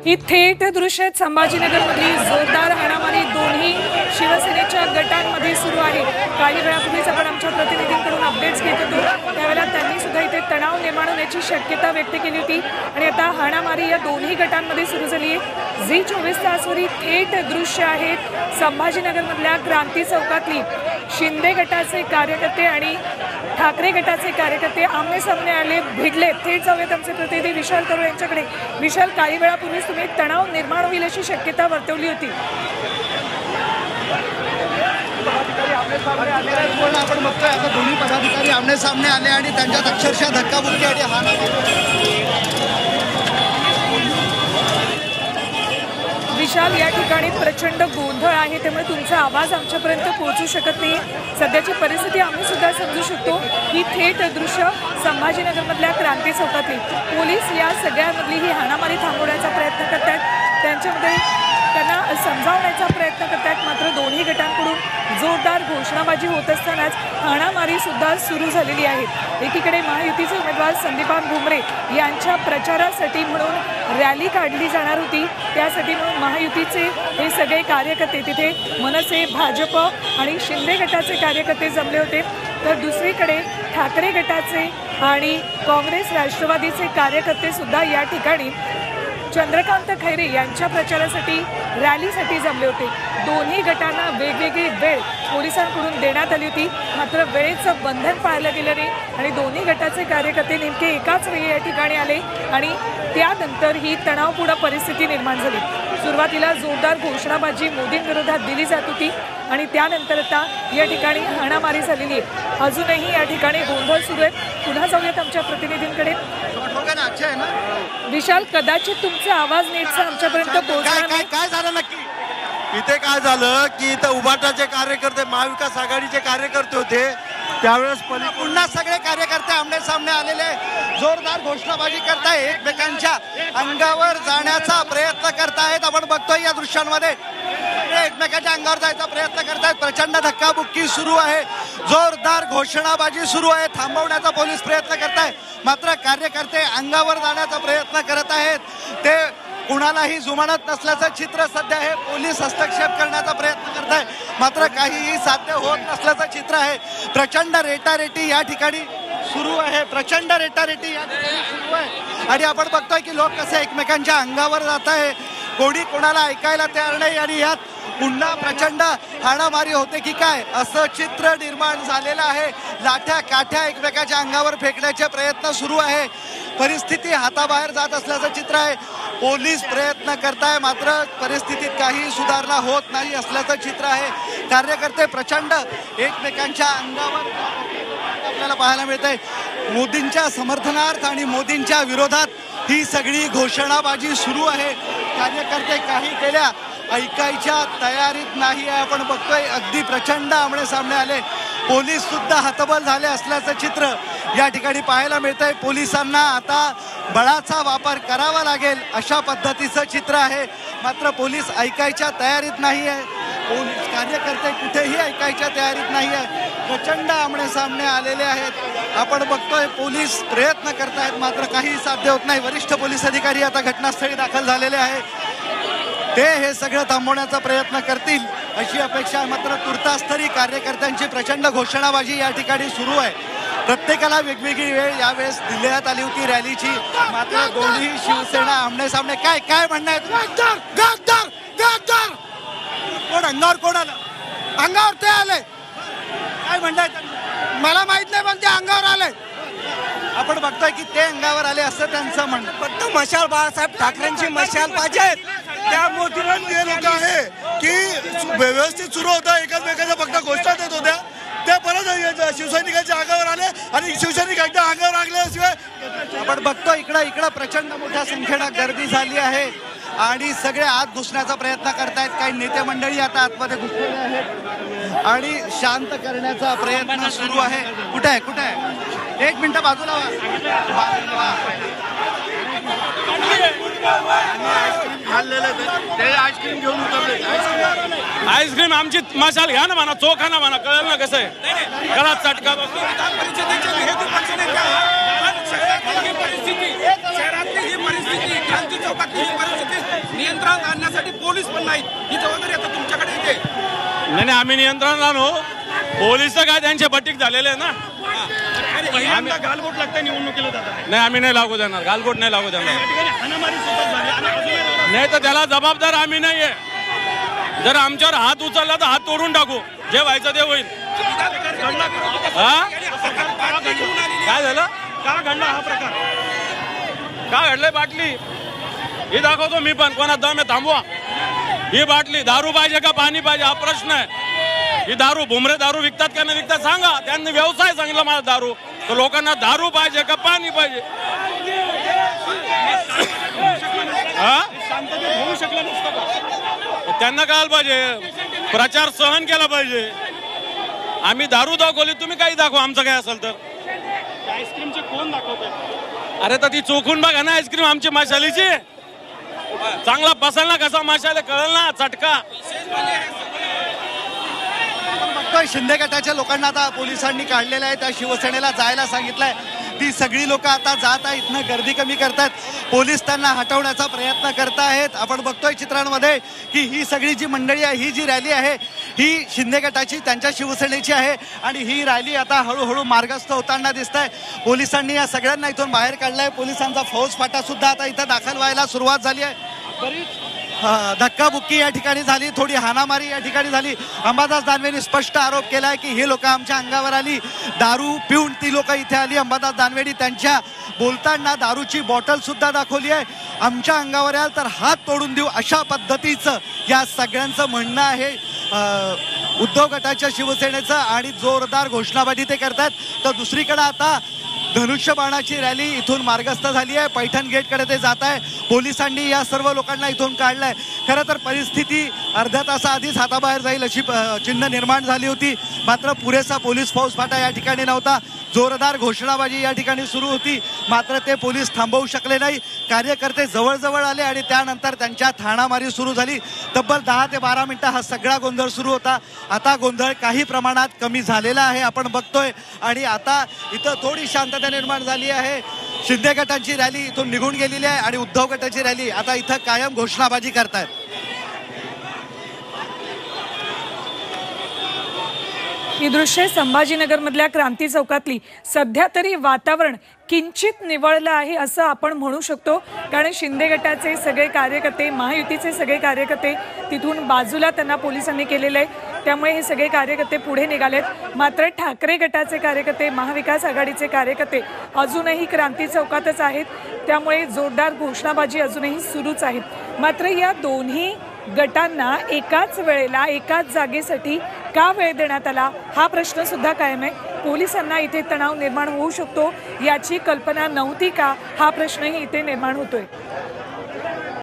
ही थेट दृश्य आहेत संभाजीनगरमधली जोरदार हाणामारी दोन्ही शिवसेनेच्या गटांमध्ये सुरू आहे। काही वेळापूर्वीच आपण आमच्या प्रतिनिधींकडून अपडेट्स घेत होतो, त्यावेळेला त्यांनी सुद्धा इथे तणाव निर्माण होण्याची शक्यता व्यक्त केली होती आणि आता हाणामारी या दोन्ही गटांमध्ये सुरू झाली आहे। झी 24 तासवरी थेट दृश्य आहेत संभाजीनगरमधल्या क्रांती चौकातली शिंदे गटाचे कार्यकर्ते आणि ठाकरे गटाचे कार्यकर्ते आमने सामने आले, भिडले। थेट जाऊयात आमचे प्रतिनिधी विशाल करू यांच्याकडे। विशाल, काही वेळापूर्वीच तुम्ही तणाव निर्माण होईल अशी शक्यता वर्तवली होती। आपण बघतोय आता दोन्ही पदाधिकारी आमने सामने आले आणि त्यांच्यात अक्षरशः धक्काबुक्की आणि हाणामारी। विशाल, या ठिकाणी प्रचंड गोंधळ आहे, त्यामुळे तुमचा आवाज आमच्यापर्यंत पोहोचू शकत नाही। सध्याची परिस्थिती आम्ही सुद्धा समजू शकतो। ही थेट दृश्य संभाजीनगरमधल्या क्रांती चौकातली पोलीस या सगळ्यांमधली ही हाणामारी थांबवण्याचा प्रयत्न करत आहेत, त्यांच्यामध्ये त्यांना समजावण्याचा प्रयत्न करत आहेत। मात्र दोन्ही गटांकडून जोरदार घोषणाबाजी होत असतानाच हाणामारी सुद्धा सुरू झालेली आहे। एकीकडे महायुतीचे उमेदवार संदीपान भुमरे यांच्या प्रचारासाठी म्हणून रॅली काढली जाणार होती, त्यासाठी म्हणून महायुतीचे हे सगळे कार्यकर्ते तिथे मनसे, भाजप आणि शिंदे गटाचे कार्यकर्ते जमले होते, तर दुसरीकडे ठाकरे गटाचे आणि काँग्रेस राष्ट्रवादीचे कार्यकर्ते सुद्धा या ठिकाणी चंद्रकांत खैरे यांच्या प्रचारासाठी रॅलीसाठी जमले होते। दोन्ही गटांना वेगवेगळी वेळ पोलिसांकडून देण्यात आली होती, मात्र वेळेचं बंधन पाळलं गेलं नाही आणि दोन्ही गटाचे कार्यकर्ते नेमके एकाच वेळी या ठिकाणी आले आणि त्यानंतर ही तणावपूर्ण परिस्थिती निर्माण झाली। सुरुवातीला जोरदार घोषणाबाजी मोदींविरोधात दिली जात होती आणि त्यानंतर आता या ठिकाणी हाणामारी झालेली आहे। अजूनही या ठिकाणी गोंधळ सुरू आहे। पुन्हा जाऊयात आमच्या प्रतिनिधींकडे। विशाल, कदाचित तुमचा आवाज नीटसा आमच्यापर्यंत पोहोचणार नाही। काय झालं नक्की इथे? काय झालं की इथं उभाटाचे कार्यकर्ते, महाविकास आघाडीचे कार्यकर्ते होते, त्यावेळेस पुन्हा सगळे कार्यकर्ते आमने सामने आलेले जोरदार घोषणाबाजी करताय, एकमेकांच्या अंगावर जाण्याचा प्रयत्न करतायत। आपण बघतोय या दृश्यांमध्ये एकमेकांच्या अंगावर जायचा प्रयत्न करतायत, प्रचंड धक्काबुक्की सुरू आहे, जोरदार घोषणाबाजी सुरू आहे, थांबवण्याचा पोलीस प्रयत्न करताय, मात्र कार्यकर्ते अंगावर जाण्याचा प्रयत्न करत आहेत। ते कुणालाही जुमानत नसल्याचं चित्र सध्या हे पोलीस हस्तक्षेप करण्याचा प्रयत्न करत आहे, मात्र काहीही साध्य होत नसल्याचं चित्र आहे। प्रचंड रेटारेटी या ठिकाणी सुरू आहे, प्रचंड रेटारेटी या ठिकाणी सुरू आहे आणि आपण बघतोय की लोक कसे एकमेकांच्या अंगावर जात आहे, कोणी कोणाला ऐकायला तयार नाही आणि यात पुन्हा प्रचंड हाणामारी होते की काय असं चित्र निर्माण झालेलं आहे। लाठ्या काठ्या एकमेकाच्या अंगावर फेकण्याचे प्रयत्न सुरू आहे, परिस्थिती हाताबाहेर जात असल्याचं चित्र आहे। पोलीस प्रयत्न करताय, मात्र परिस्थितीत काही सुधारणा होत नाही असल्याचं चित्र आहे। कार्यकर्ते प्रचंड एकमेकांच्या अंगावर आपल्याला पाहायला मिळतंय। मोदींच्या समर्थनार्थ आणि मोदींच्या विरोधात ही सगळी घोषणाबाजी सुरू आहे। कार्यकर्ते काही केल्या ऐकायच्या तयारीत नाही आहे। आपण बघतोय अगदी प्रचंड आमने सामने आले, पोलीस सुद्धा हतबल झाले असल्याचं चित्र या ठिकाणी पाहायला मिळतंय। पोलिसांना आता बळाचा वापर करावा लागेल अशा पद्धतीचं चित्र आहे, मात्र पोलीस ऐकायच्या तयारीत नाही आहे, पोलीस कार्यकर्ते कुठेही ऐकायच्या तयारीत नाही आहे। प्रचंड आमने सामने आलेले आहेत। आपण बघतोय पोलीस प्रयत्न करतायत, मात्र काही साध्य होत नाही। वरिष्ठ पोलीस अधिकारी आता घटनास्थळी दाखल झालेले आहेत, ते हे सगळं थांबवण्याचा प्रयत्न करतील अशी अपेक्षा आहे। मात्र तुर्तास तरी कार्यकर्त्यांची प्रचंड घोषणाबाजी या ठिकाणी सुरू आहे। प्रत्येकाला वेगवेगळी वेळ यावेळेस दिल्यात आली होती रॅलीची, मात्र दोन्ही शिवसेना आमने सामने काय काय म्हणणं आहे? कोण अंगावर, कोण आलं अंगावर? ते आले, काय म्हणणं आहे? मला माहित नाही पण ते अंगावर आले। आपण बघतोय की ते अंगावर आले असं त्यांचं म्हणणं। फक्त मशाल बाळासाहेब ठाकरेंची मशाल पाहिजे, त्या मोदीला ते लोक आहे की व्यवस्थित सुरू होतं, एकमेकांना फक्त घोषणा देत होत्या, ते परत शिवसैनिकांच्या अंगावर आले आणि शिवसैनिकांच्या अंगावर लागल्याशिवाय आपण बघतो इकडं प्रचंड मोठ्या संख्येनं गर्दी झाली आहे आणि सगळे आत घुसण्याचा प्रयत्न करतायत। काही नेते मंडळी आता आतमध्ये घुसलेले आहेत आणि शांत करण्याचा प्रयत्न सुरू आहे। कुठे आहे, कुठे आहे? एक मिनिट बाजूला व्हा। आईस्क्रीम घेऊन उतरले, आईस्क्रीम आमची मशाल घ्या ना म्हणा, चोखा ना म्हणा, कळलं ना कसं आहे, गळा चटका परिस्थिती, शहरातली ही परिस्थिती, क्रांती चौकातली ही परिस्थिती नियंत्रणात आणण्यासाठी पोलीस पण नाहीत, ही जबाबदारी आता तुमच्याकडे येते. नाही आम्ही नियंत्रण आणू, पोलीस काय त्यांचे बटीक झालेले आहे ना. पहिल्यांदा गालबोट लागतं निवडणुकीला जातात. नाही आम्ही नाही लागू देणार, गालबोट नाही लागू देणार. या ठिकाणी हाणामारी सुद्धा झाली आणि अजूनही नाही तर त्याला जबाबदार आम्ही नाहीये. जर आमच्यावर हात उचलला तर हात तोडून टाकू, जे व्हायचं ते होईल. काय झालं, का घडला हा प्रकार? काय घडलंय? बाटली ही दाखवतो मी पण, कोणा दम आहे थांबवा. ही बाटली दारू पाहिजे का पाणी पाहिजे हा प्रश्न आहे. ही दारू भुमरे दारू विकतात का नाही विकतात सांगा. त्यांनी व्यवसाय सांगितला मला दारू, तर लोकांना दारू पाहिजे का पाणी पाहिजे? शांततेत होऊ शकलं नसतं का? त्यांना कळायला पाहिजे, प्रचार सहन केला पाहिजे. आम्ही दारू दाखवली, तुम्ही काही दाखवा आमचं काय असेल तर. आईस्क्रीमचे कोण दाखवतात? अरे तर ती चोखून बघा ना आईस्क्रीम आमची मशालीची. चांगला बसाल ना कसा मशाले, कळल ना चटका. बघतोय शिंदे गटाच्या लोकांना आता पोलिसांनी काढलेलं आहे, त्या शिवसेनेला जायला सांगितलंय. ती सगळी लोक आता जात आहेत, इथनं गर्दी कमी करतात, पोलीस त्यांना हटवण्याचा प्रयत्न करत आहेत. आपण बघतोय चित्रांमध्ये की ही सगळी जी मंडळी आहे, ही जी रॅली आहे ही शिंदे गटाची, त्यांच्या शिवसेनेची आहे आणि ही रॅली आता हळूहळू मार्गस्थ होताना दिसत आहे. पोलिसांनी या सगळ्यांना इथून बाहेर काढलंय. पोलिसांचा फौजफाटा सुद्धा आता इथं दाखल व्हायला सुरुवात झाली आहे. बरीच धक्काबुक्की या ठिकाणी झाली, थोडी हाणामारी या ठिकाणी झाली. अंबादास दानवेंनी स्पष्ट आरोप केलाय की हे लोक आमच्या अंगावर आली, दारू पिऊन ती लोक इथे आली. अंबादास दानवेंनी त्यांच्या बोलताना दारूची बॉटल सुद्धा दाखवली आहे. आमच्या अंगावर याल तर हात तोडून देऊ, अशा पद्धतीचं या सगळ्यांचं म्हणणं आहे उद्धव गटाच्या शिवसेनेचं. आणि जोरदार घोषणाबाजी ते करतात. तर दुसरीकडे आता धनुष्यबाणाची रॅली इथून मार्गस्थ झाली आहे, पैठण गेटकडे ते जात आहे. पोलिसांनी या सर्व लोकांना इथून काढलंय. खरं तर परिस्थिती अर्ध्या तासाआधीच हाताबाहेर जाईल अशी चिन्ह निर्माण झाली होती, मात्र पुरेसा पोलीस फौजफाटा या ठिकाणी नव्हता. जोरदार घोषणाबाजी या ठिकाणी सुरू होती, मात्र ते पोलीस थांबवू शकले नाही. कार्यकर्ते जवळजवळ आले आणि त्यानंतर त्यांच्यात हाणामारी सुरू झाली. तब्बल 10 ते 12 मिनिटं हा सगळा गोंधळ सुरू होता. आता गोंधळ काही प्रमाणात कमी झालेला आहे, आपण बघतोय. आणि आता इथं थोडी शांतता निर्माण झाली आहे. शिंदे गटाची रॅली इथून निघून गेलेली आहे आणि उद्धव गटाची रॅली आता इथं कायम घोषणाबाजी करतायत. ही दृश्ये संभाजीनगरमधल्या क्रांती चौकातली. सध्या तरी वातावरण किंचित निवळलं आहे असं आपण म्हणू शकतो, कारण शिंदे गटाचे सगळे कार्यकर्ते, महायुतीचे सगळे कार्यकर्ते तिथून बाजूला त्यांना पोलिसांनी केलेलं आहे. त्यामुळे हे सगळे कार्यकर्ते पुढे निघालेत. मात्र ठाकरे गटाचे कार्यकर्ते, महाविकास आघाडीचे कार्यकर्ते अजूनही क्रांती चौकातच आहेत. त्यामुळे जोरदार घोषणाबाजी अजूनही सुरूच आहे. मात्र या दोन्ही गटांना एकाच वेळेला एकाच जागेसाठी का वेळ देण्यात आला हा प्रश्न सुद्धा कायम आहे. पोलिसांना इथे तणाव निर्माण होऊ शकतो याची कल्पना नव्हती का हा प्रश्नही इथे निर्माण होतोय.